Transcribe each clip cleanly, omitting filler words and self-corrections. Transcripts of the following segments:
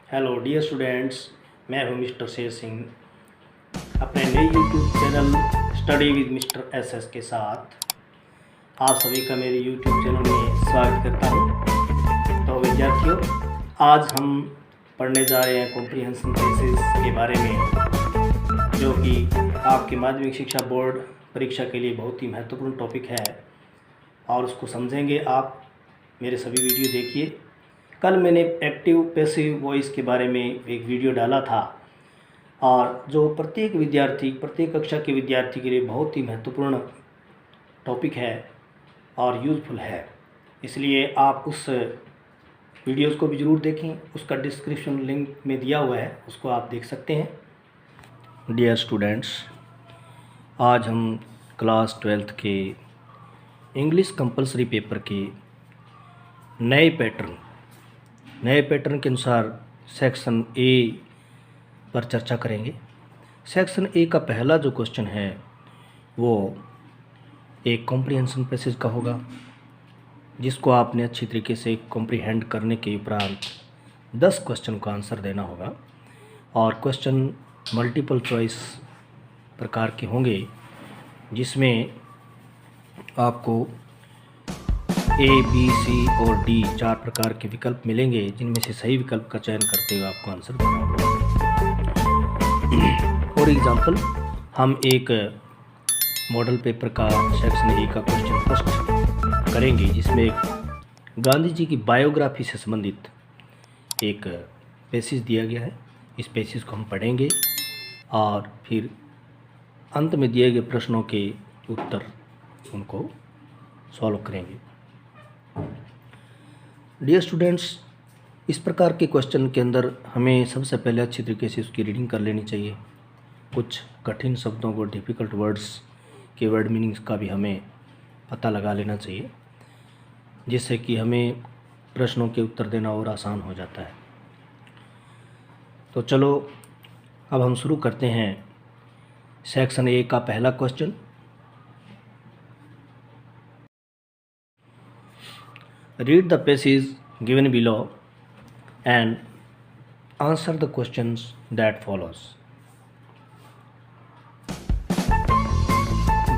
Hello dear students, मैं हूं mister Sher Singh. अपने नए YouTube channel study with mister SS के साथ आप सभी का मेरे यूट्यूब चैनल में स्वागत करता हूं। तो विद्यार्थियों, आज हम पढ़ने जा रहे हैं कॉम्प्रिहेंशन टेस्ट के बारे में, जो कि आपके माध्यमिक शिक्षा बोर्ड परीक्षा के लिए बहुत ही महत्वपूर्ण टॉपिक है और उसको समझेंगे आप। मेरे सभी वीडियो देखिए। कल मैंने एक्टिव पैसिव वॉइस के बारे में एक वीडियो डाला था और जो प्रत्येक कक्षा के विद्यार्थी के लिए बहुत ही महत्वपूर्ण टॉपिक है और यूज़फुल है, इसलिए आप उस वीडियोज़ को भी ज़रूर देखें। उसका डिस्क्रिप्शन लिंक में दिया हुआ है, उसको आप देख सकते हैं। डियर स्टूडेंट्स, आज हम क्लास 12th के इंग्लिश कंपलसरी पेपर के नए पैटर्न के अनुसार सेक्शन ए पर चर्चा करेंगे। सेक्शन ए का पहला जो क्वेश्चन है वो एक कॉम्प्रिहेंशन पैसेज का होगा, जिसको आपने अच्छी तरीके से कॉम्प्रिहेंड करने के उपरांत 10 क्वेश्चन का आंसर देना होगा और क्वेश्चन मल्टीपल चॉइस प्रकार के होंगे, जिसमें आपको ए, बी, सी और डी 4 प्रकार के विकल्प मिलेंगे, जिनमें से सही विकल्प का चयन करते हुए आपको आंसर देना होगा। फॉर एग्जाम्पल, हम एक मॉडल पेपर का सेक्शन ए का क्वेश्चन फर्स्ट करेंगे, जिसमें गांधी जी की बायोग्राफी से संबंधित एक पैसेज दिया गया है। इस पैसेज को हम पढ़ेंगे और फिर अंत में दिए गए प्रश्नों के उत्तर उनको सॉल्व करेंगे। डियर स्टूडेंट्स, इस प्रकार के क्वेश्चन के अंदर हमें सबसे पहले अच्छी तरीके से उसकी रीडिंग कर लेनी चाहिए। कुछ कठिन शब्दों को, डिफ़िकल्ट वर्ड्स के वर्ड मीनिंग्स का भी हमें पता लगा लेना चाहिए, जिससे कि हमें प्रश्नों के उत्तर देना और आसान हो जाता है। तो चलो अब हम शुरू करते हैं सेक्शन ए का पहला question. Read the passage given below and answer the questions that follows.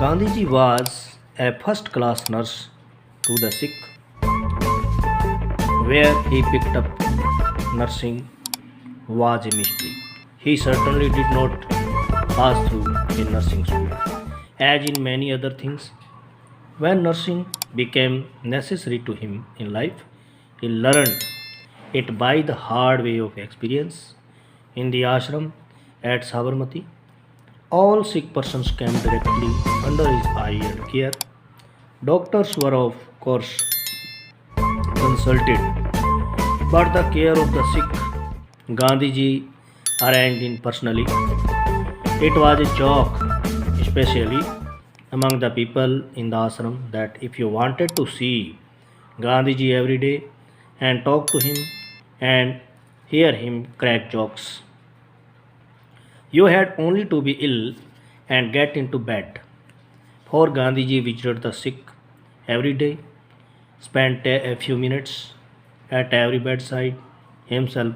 Gandhiji was a first-class nurse to the sick. Where he picked up nursing was a mystery. He certainly did not pass through a nursing school. As in many other things, when nursing became necessary to him in life, he learned it by the hard way of experience. In the ashram at Sabarmati, all sick persons came directly under his eye and care. Doctors were of course consulted, but the care of the sick Gandhiji arranged in personally. It was a joke, especially among the people in the ashram, that if you wanted to see Gandhiji every day and talk to him and hear him crack jokes, you had only to be ill and get into bed. For Gandhiji visited the sick every day, spent a few minutes at every bedside himself,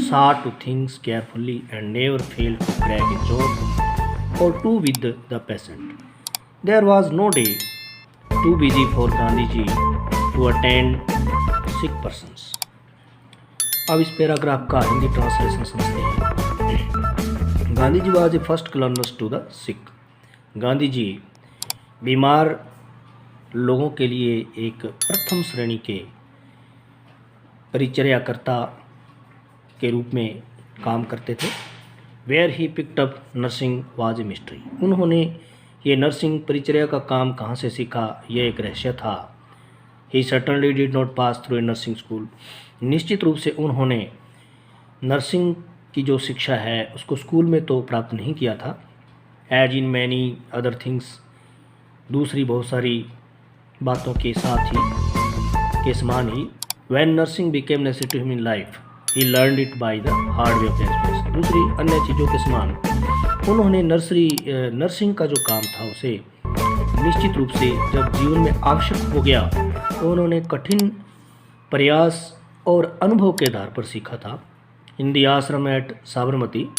saw to things carefully and never failed to crack a joke or two with the patient. There was no day too busy for Gandhiji to attend sick persons. अब इस paragraph का Hindi translation समझते हैं। Gandhi ji was a first class to the sick. Gandhi ji बीमार लोगों के लिए एक प्रथम श्रेणी के परिचर्याकर्ता के रूप में काम करते थे। Where he picked up nursing was a mystery. उन्होंने ये नर्सिंग परिचर्या का काम कहाँ से सीखा, यह एक रहस्य था। He certainly did not pass through a nursing school. निश्चित रूप से उन्होंने नर्सिंग की जो शिक्षा है उसको स्कूल में तो प्राप्त नहीं किया था। As in many other things, दूसरी बहुत सारी बातों के साथ ही के समान ही, when nursing became necessary to him in life, he learned it by the hard way of experience. दूसरी अन्य चीज़ों के समान उन्होंने नर्सिंग का जो काम था उसे निश्चित रूप से जब जीवन में आवश्यक हो गया तो उन्होंने कठिन प्रयास और अनुभव के आधार पर सीखा था। In the ashram at Sabarmati,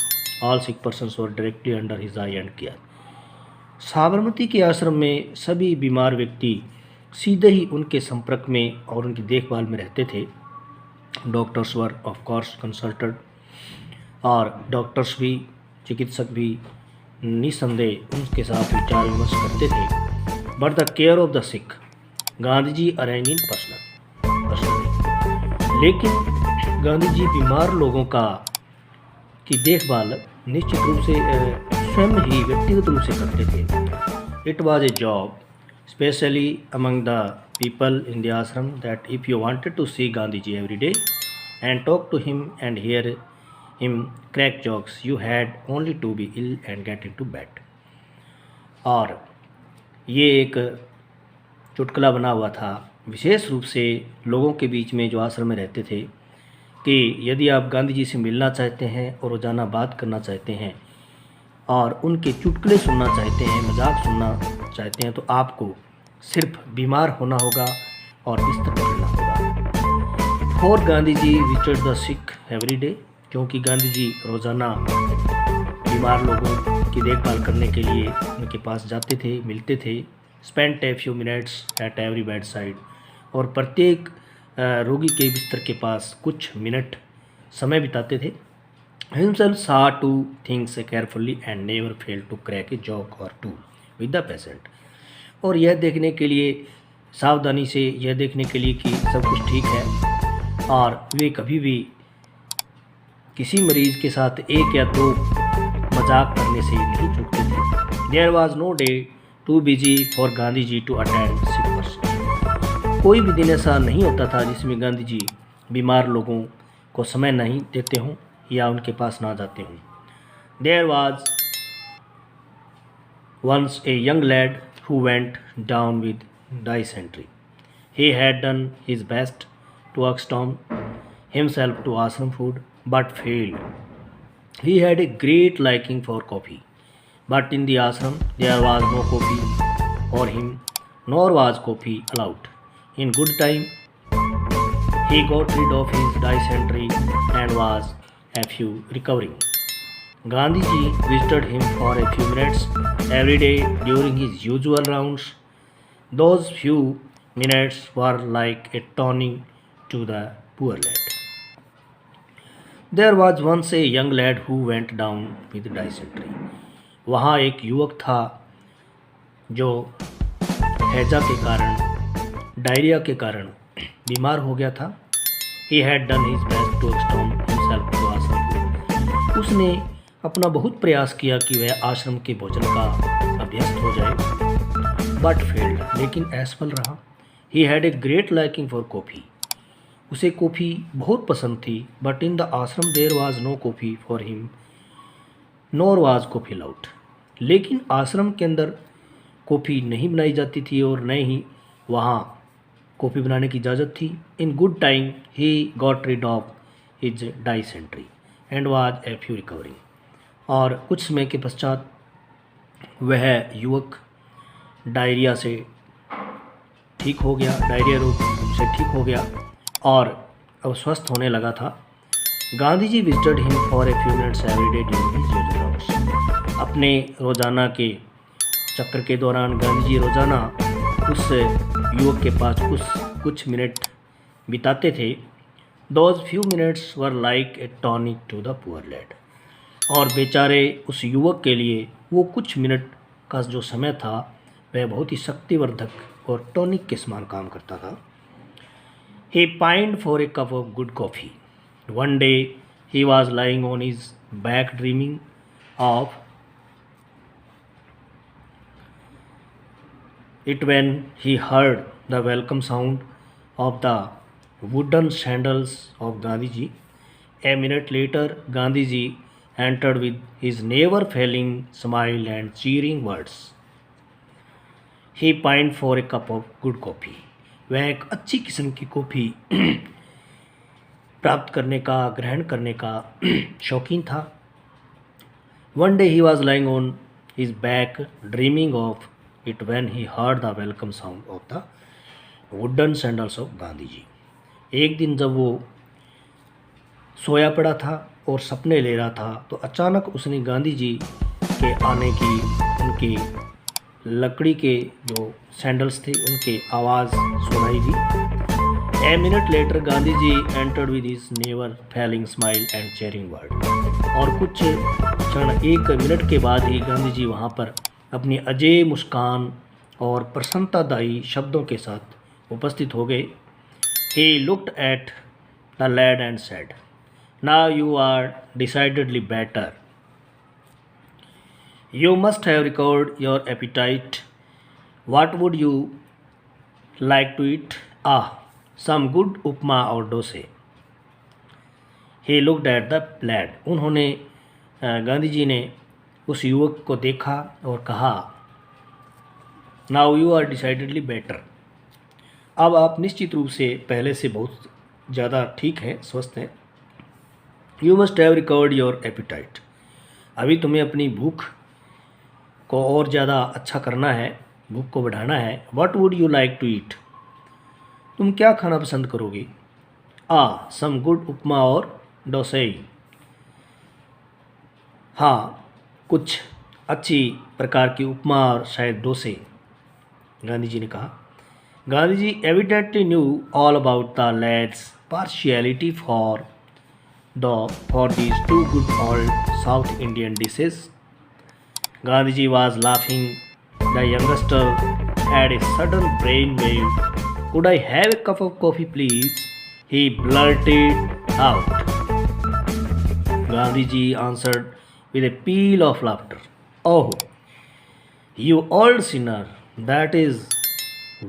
all sick persons were directly under his eye and care. Sabarmati के आश्रम में सभी बीमार व्यक्ति सीधे ही उनके संपर्क में और उनकी देखभाल में रहते थे. Doctors were of course consulted, और डॉक्टर्स भी, चिकित्सक भी निसंदेह उनके साथ विचार विमर्श करते थे. But the care of the sick Gandhi ji arrange in personally. लेकिन गांधी जी बीमार लोगों की देखभाल निश्चित रूप से स्वयं ही व्यक्तिगत रूप से करते थे. It was a job specially among the people in the ashram that if you wanted to see Gandhi ji every day and talk to him and hear him crack jokes, you had only to be ill and get into bed. और ये एक चुटकुला बना हुआ था विशेष रूप से लोगों के बीच में जो आश्रम में रहते थे कि यदि आप गांधी जी से मिलना चाहते हैं और रोज़ाना बात करना चाहते हैं और उनके चुटकुले सुनना चाहते हैं, मजाक सुनना चाहते हैं, तो आपको सिर्फ बीमार होना होगा और बिस्तर पर रहना होगा. For Gandhi ji visited the sick every day, क्योंकि गांधी जी रोज़ाना बीमार लोगों की देखभाल करने के लिए उनके पास जाते थे, मिलते थे. Spent A few minutes at every bed side, और प्रत्येक रोगी के बिस्तर के पास कुछ मिनट समय बिताते थे. Himself saw to things carefully and never fail to crack a joke or two with the patient. और यह देखने के लिए, सावधानी से यह देखने के लिए कि सब कुछ ठीक है, और वे कभी भी किसी मरीज़ के साथ एक या दो मजाक करने से नहीं चूकते थे. There was no day too busy for Gandhi ji to attend sick person. कोई भी दिन ऐसा नहीं होता था जिसमें गांधी जी बीमार लोगों को समय नहीं देते हों या उनके पास ना जाते हों. There was once a young lad who went down with dysentery. He had done his best to accustom himself to ashram food, but failed. He had a great liking for coffee, but in the ashram there was no coffee for him, nor was coffee allowed. In good time, he got rid of his dysentery and was a few recovering. Gandhi ji visited him for a few minutes every day during his usual rounds. Those few minutes were like a tonic to the poor lad. There was once a young lad who went down with dysentery. वहाँ एक युवक था जो हैजा के कारण, diarrhoea के कारण बीमार हो गया था. He had done his best to accustom himself to ashram food. उसने अपना बहुत प्रयास किया कि वह आश्रम के भोजन का अभ्यस्त हो जाए, बट फेल्ड, लेकिन असफल रहा. He had a great liking for coffee. उसे कॉफ़ी बहुत पसंद थी. But in the ashram there was no coffee for him, nor was coffee allowed. लेकिन आश्रम के अंदर कॉफ़ी नहीं बनाई जाती थी और न ही वहाँ कॉफ़ी बनाने की इजाज़त थी. In good time he got rid of his dysentery and was a few recovering. और कुछ समय के पश्चात वह युवक डायरिया से ठीक हो गया, डायरिया रोग से ठीक हो गया और अब स्वस्थ होने लगा था. Gandhi ji visited him for a few minutes every day during his usual hours. अपने रोज़ाना के चक्कर के दौरान गांधी जी रोज़ाना उस युवक के पास कुछ मिनट बिताते थे. Those few minutes were like a tonic to the poor lad. और बेचारे उस युवक के लिए वो कुछ मिनट का जो समय था वह बहुत ही शक्तिवर्धक और टॉनिक के समान काम करता था. He pined for a cup of good coffee. One day he was lying on his back dreaming of it when he heard the welcome sound of the wooden sandals of Gandhi ji. A minute later, Gandhi ji entered with his never failing smile and cheering words. He pined for a cup of good coffee. वह एक अच्छी किस्म की coffee प्राप्त करने का, ग्रहण करने का शौकीन था. One day he was lying on his back dreaming of it when he heard the welcome sound of the wooden sandals of Gandhi ji. एक दिन जब वो सोया पड़ा था और सपने ले रहा था, तो अचानक उसने गांधी जी के आने की, उनकी लकड़ी के जो सैंडल्स थे उनके आवाज़ सुनाई दी। A minute later Gandhi ji entered with his never failing smile and cheering word. और कुछ क्षण, 1 मिनट के बाद ही गांधी जी वहाँ पर अपनी अजय मुस्कान और प्रसन्नतादायी शब्दों के साथ उपस्थित हो गए। He looked at the lad and said, now you are decidedly better. You must have recovered your appetite. What would you like to eat? Ah, some good upma or dosa. He looked at the lad. उन्होंने गांधी जी ने उस युवक को देखा और कहा, Now you are decidedly better. अब आप निश्चित रूप से पहले से बहुत ज़्यादा ठीक हैं, स्वस्थ हैं. You must have recovered your appetite. अभी तुम्हें अपनी भूख को और ज़्यादा अच्छा करना है, भूख को बढ़ाना है. What would you like to eat? तुम क्या खाना पसंद करोगे? some good उपमा और डोसे. हाँ, कुछ अच्छी प्रकार की उपमा और शायद डोसे, गांधी जी ने कहा. Gandhi ji evidently knew all about the lad's partiality for these two good old South Indian dishes. Gandhiji was laughing. The youngster had a sudden brainwave. Could I have a cup of coffee, please? He blurted out. Gandhiji answered with a peal of laughter. Oh, you old sinner, that is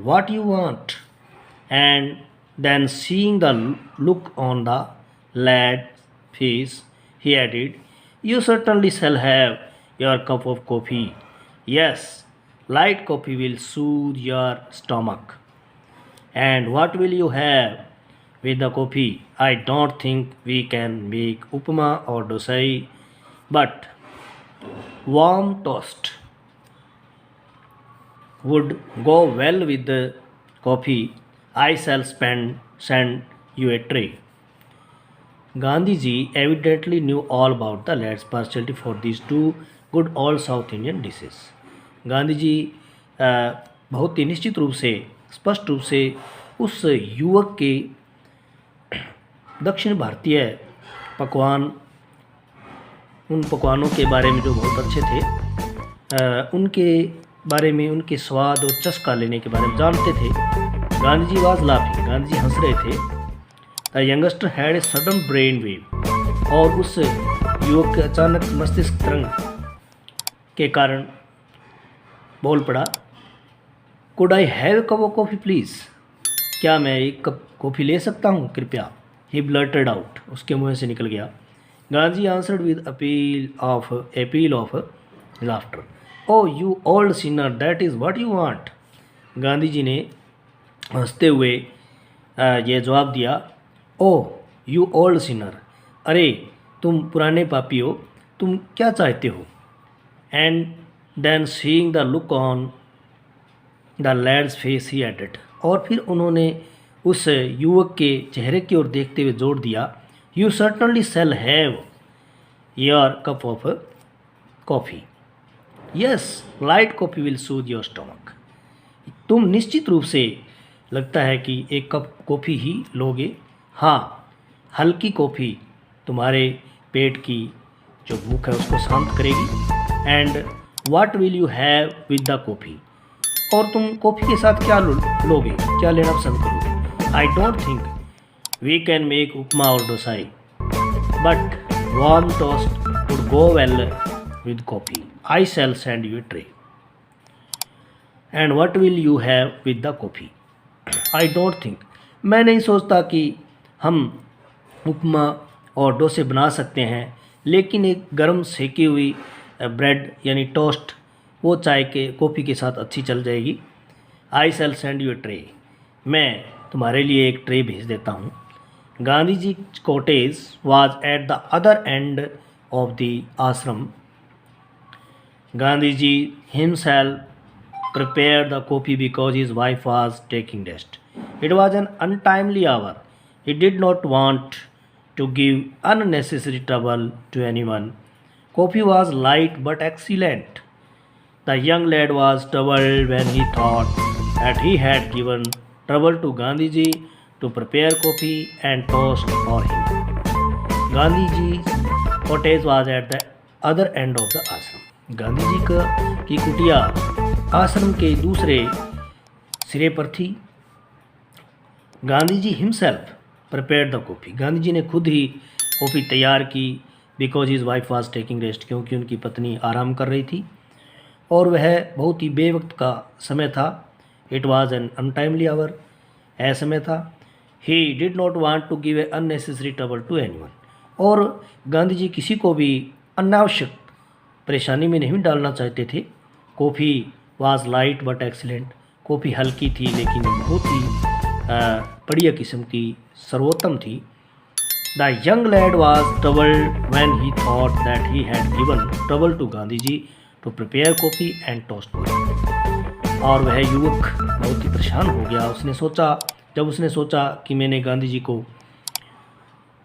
what you want. And then seeing the look on the lad's face, he added, you certainly shall have your cup of coffee. Yes, light coffee will soothe your stomach. And what will you have with the coffee? I don't think we can make upma or dosa, but warm toast would go well with the coffee. I shall send you a tray. Gandhiji evidently knew all about the lad's partiality for these two good old South Indian dishes. Gandhi ji बहुत ही निश्चित रूप से, स्पष्ट रूप से उस युवक के दक्षिण भारतीय पकवान, उन पकवानों के बारे में जो बहुत अच्छे थे, उनके बारे में, उनके स्वाद और चस्का लेने के बारे में जानते थे. Gandhi ji was laughing. गांधी जी हंस रहे थे. The youngster had a sudden brain wave. और उस युवक के अचानक मस्तिष्क तरंग के कारण बोल पड़ा, could I have cup of coffee please? क्या मैं एक कप कॉफ़ी ले सकता हूँ कृपया? He blurted out. उसके मुँह से निकल गया. Gandhi answered with a peal of laughter. Oh you old sinner, that is what you want. Gandhi ji ने हंसते हुए ये जवाब दिया, ओ यू ओल्ड सिनर, अरे तुम पुराने पापी हो, तुम क्या चाहते हो? And then seeing the look on the lad's face he added. और फिर उन्होंने उस युवक के चेहरे की ओर देखते हुए जोड़ दिया, you certainly shall have your cup of coffee. Yes, light coffee will Sood your stomach. तुम निश्चित रूप से लगता है कि एक कप कॉफ़ी ही लोगे. हाँ, हल्की कॉफ़ी तुम्हारे पेट की जो भूख है उसको शांत करेगी. And what will you have with the coffee? और तुम कॉफ़ी के साथ क्या लोगे, क्या लेना पसंद करोगे? I don't think we can make upma और dosai, but warm toast would go well with coffee. I shall send you a tray. And what will you have with the coffee? I don't think, मैं नहीं सोचता कि हम उपमा और डोसे बना सकते हैं, लेकिन एक गर्म सेकी हुई ब्रेड यानी टोस्ट, वो चाय के कॉफ़ी के साथ अच्छी चल जाएगी. I shall send you a tray. मैं तुम्हारे लिए एक ट्रे भेज देता हूँ. Gandhi ji cottage was at the other end of the ashram. Gandhi ji himself prepared the coffee because his wife was taking rest. It was an untimely hour. He did not want to give unnecessary trouble to anyone. Coffee was light but excellent. The young lad was troubled when he thought that he had given trouble to Gandhiji to prepare coffee and toast for him. Gandhiji's cottage was at the other end of the ashram. Gandhi ji की कुटिया आश्रम के दूसरे सिरे पर थी. Gandhi ji himself prepared the coffee. Gandhi ji ने खुद ही कॉफ़ी तैयार की. Because his wife was taking rest, क्योंकि उनकी पत्नी आराम कर रही थी और वह बहुत ही बेवक्त का समय था. It was an untimely hour, असमय था. He did not want to give a unnecessary trouble to anyone. और गांधी जी किसी को भी अनावश्यक परेशानी में नहीं डालना चाहते थे. Coffee was light but excellent. Coffee हल्की थी लेकिन बहुत ही बढ़िया किस्म की, सर्वोत्तम थी. The young lad was troubled when he thought that he had given trouble to Gandhi ji to prepare coffee and toast for him. और वह युवक बहुत ही परेशान हो गया. जब उसने सोचा कि मैंने गांधी जी को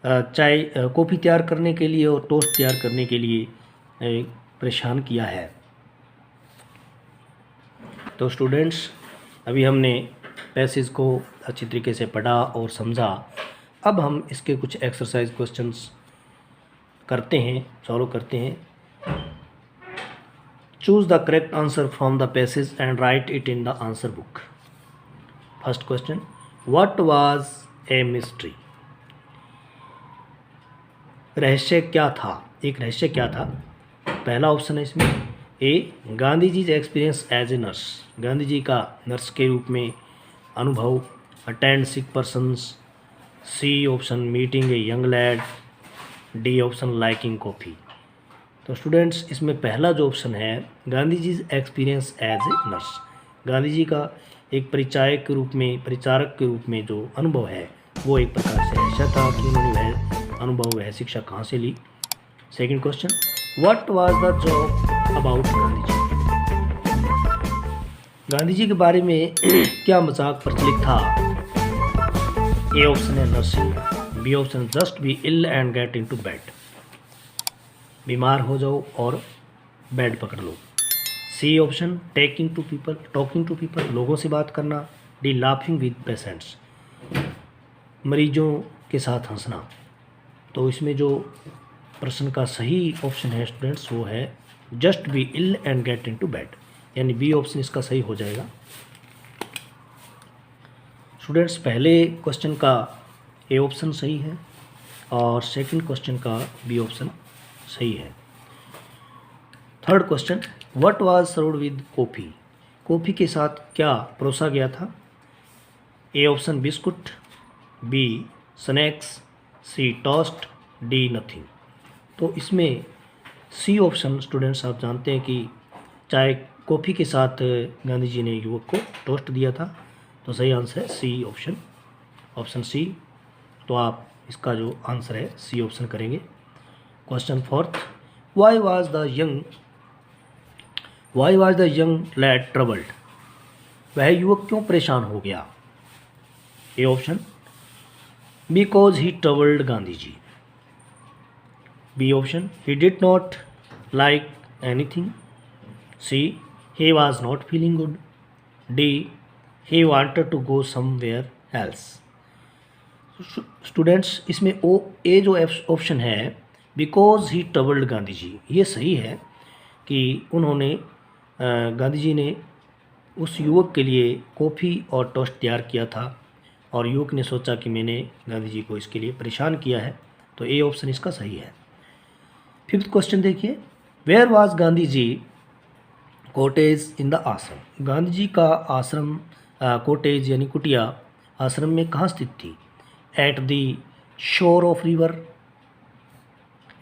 कॉफ़ी तैयार करने के लिए और टोस्ट तैयार करने के लिए परेशान किया है. तो स्टूडेंट्स, अभी हमने पैसेज को अच्छी तरीके से पढ़ा और समझा. अब हम इसके कुछ एक्सरसाइज क्वेश्चंस करते हैं, सॉल्व करते हैं. Choose the correct answer from the passage and right it in the answer book. First question, what was a mystery. रहस्य क्या था, एक रहस्य क्या था. पहला ऑप्शन है इसमें A, Gandhi ji experience as a nurse. Gandhi ji का नर्स के रूप में अनुभव. Attend sick persons. C option meeting a young lad. D option liking coffee. तो स्टूडेंट्स, इसमें पहला जो ऑप्शन है Gandhi ji experience as a nurse, Gandhi ji का एक परिचारक के रूप में जो अनुभव है वो एक प्रकार से रहस्य था कि उन्होंने वह अनुभव, वह शिक्षा कहाँ से ली. Second question, what was the joke about Gandhi ji. Gandhi ji के बारे में क्या मजाक प्रचलित था. ए ऑप्शन है nursing. B option just be ill and get into bed. बीमार हो जाओ और बेड पकड़ लो. C option talking to people, लोगों से बात करना. डी लाफिंग विद पेशेंट्स, मरीजों के साथ हंसना. तो इसमें जो प्रश्न का सही ऑप्शन है स्टूडेंट्स वो है just be ill and get into bed, यानी बी ऑप्शन इसका सही हो जाएगा. स्टूडेंट्स, पहले क्वेश्चन का ए ऑप्शन सही है और सेकंड क्वेश्चन का बी ऑप्शन सही है. Third question, what was served with coffee. Coffee के साथ क्या परोसा गया था. A option biscuit. B snacks. C toast. D nothing. तो इसमें सी ऑप्शन स्टूडेंट्स, आप जानते हैं कि चाय कॉफ़ी के साथ गांधी जी ने युवक को टोस्ट दिया था. तो सही आंसर है सी ऑप्शन सी. तो आप इसका जो आंसर है सी ऑप्शन करेंगे. Question fourth, why was the young lad troubled. वह युवक क्यों परेशान हो गया. A option because he troubled Gandhi ji. B option he did not like anything. C, he was not feeling good. D, he wanted to go somewhere else. Students, इसमें ए जो option है because he troubled Gandhi जी, ये सही है कि उन्होंने गांधी जी ने उस युवक के लिए कॉफ़ी और टोस्ट तैयार किया था और युवक ने सोचा कि मैंने गांधी जी को इसके लिए परेशान किया है. तो ए ऑप्शन इसका सही है. फिफ्थ क्वेश्चन देखिए, where was Gandhi ji cottage in the ashram. Gandhi ji का आश्रम कॉटेज यानी कुटिया आश्रम में कहाँ स्थित थी. At the shore of river.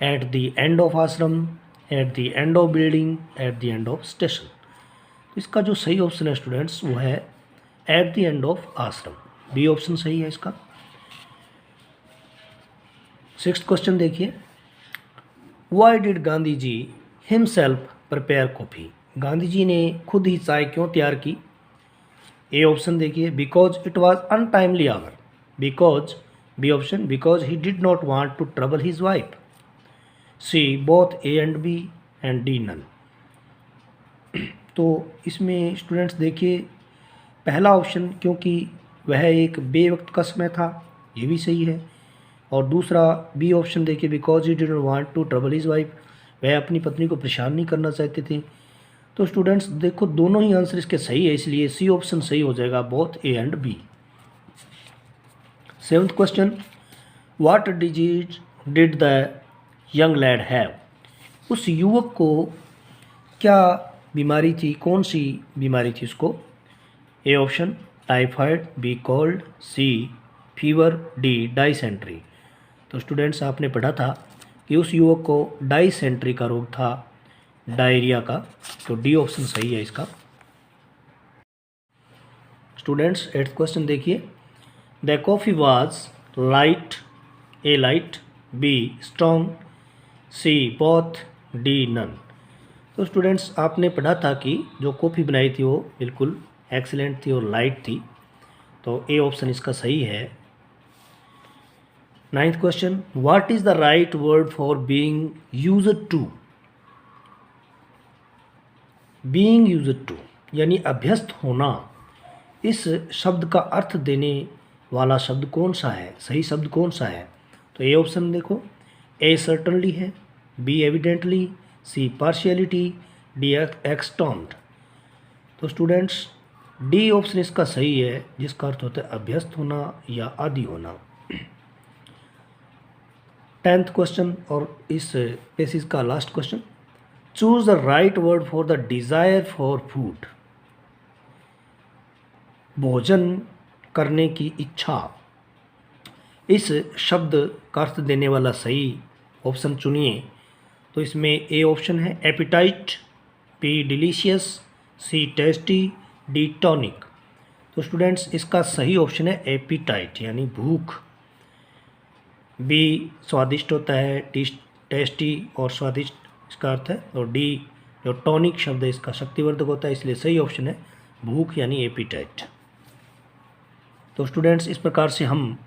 At the end of ashram. At the end of building. At the end of station. तो इसका जो सही ऑप्शन है स्टूडेंट्स वो है at the end of ashram. B option सही है इसका. सिक्स्थ क्वेश्चन देखिए, why did Gandhi ji himself prepare coffee. Gandhi ji ने खुद ही चाय क्यों तैयार की. ए ऑप्शन देखिए, because it was untimely our. Because B option because he did not want to trouble his wife, C both A and B and D none. तो इसमें स्टूडेंट्स देखिए पहला ऑप्शन क्योंकि वह एक बेवक्त का समय था, ये भी सही है। और दूसरा बी ऑप्शन देखिए because he didn't want to trouble his wife, वह अपनी पत्नी को परेशान नहीं करना चाहते थे। तो स्टूडेंट्स देखो दोनों ही आंसर इसके सही है, इसलिए सी ऑप्शन सही हो जाएगा, both A and B. 7th question, what disease did the young lad have, उस युवक को क्या बीमारी थी, कौन सी बीमारी थी उसको? A option typhoid, B cold, C fever, D dysentery. तो स्टूडेंट्स आपने पढ़ा था कि उस युवक को डाइसेंट्री का रोग था, डायरिया का, तो डी ऑप्शन सही है इसका। स्टूडेंट्स 8th क्वेश्चन देखिए, the coffee was light, A light, B strong, C both, D none. तो स्टूडेंट्स आपने पढ़ा था कि जो कॉफ़ी बनाई थी वो बिल्कुल एक्सीलेंट थी और लाइट थी, तो ए ऑप्शन इसका सही है। 9th question, what is the right word for being used to, being used to यानी अभ्यस्त होना, इस शब्द का अर्थ देने वाला शब्द कौन सा है, सही शब्द कौन सा है? तो ए ऑप्शन देखो, ए सर्टनली है, बी एविडेंटली, सी पार्शियलिटी, डी एक्सटॉम्ड। तो स्टूडेंट्स डी ऑप्शन इसका सही है, जिसका अर्थ होता है अभ्यस्त होना या आदि होना। 10th क्वेश्चन और इस पेसिस का last question, choose the right word for the desire for food, भोजन करने की इच्छा, इस शब्द का अर्थ देने वाला सही ऑप्शन चुनिए। तो इसमें ए ऑप्शन है एपिटाइट, बी डिलीशियस, सी टेस्टी, डी टॉनिक। तो स्टूडेंट्स इसका सही ऑप्शन है एपिटाइट यानी भूख, बी स्वादिष्ट होता है, टेस्टी और स्वादिष्ट इसका अर्थ है, और डी जो टॉनिक शब्द है इसका शक्तिवर्धक होता है, इसलिए सही ऑप्शन है भूख यानी एपिटाइट। तो स्टूडेंट्स इस प्रकार से हम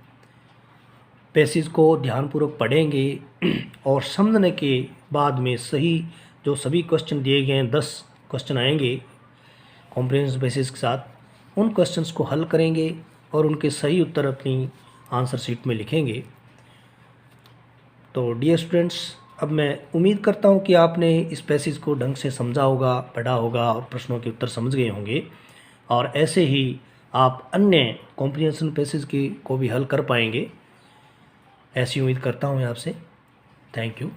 पैसेज को ध्यानपूर्वक पढ़ेंगे और समझने के बाद में सही जो सभी क्वेश्चन दिए गए हैं 10 क्वेश्चन आएंगे कॉम्प्रिहेंसिव बेसिस के साथ, उन क्वेश्चंस को हल करेंगे और उनके सही उत्तर अपनी आंसर शीट में लिखेंगे। तो डियर स्टूडेंट्स, अब मैं उम्मीद करता हूँ कि आपने इस पैसेज को ढंग से समझा होगा, पढ़ा होगा और प्रश्नों के उत्तर समझ गए होंगे, और ऐसे ही आप अन्य कॉम्प्रिहेंशन पैसेज की को भी हल कर पाएंगे, ऐसी उम्मीद करता हूँ मैं आपसे। Thank you.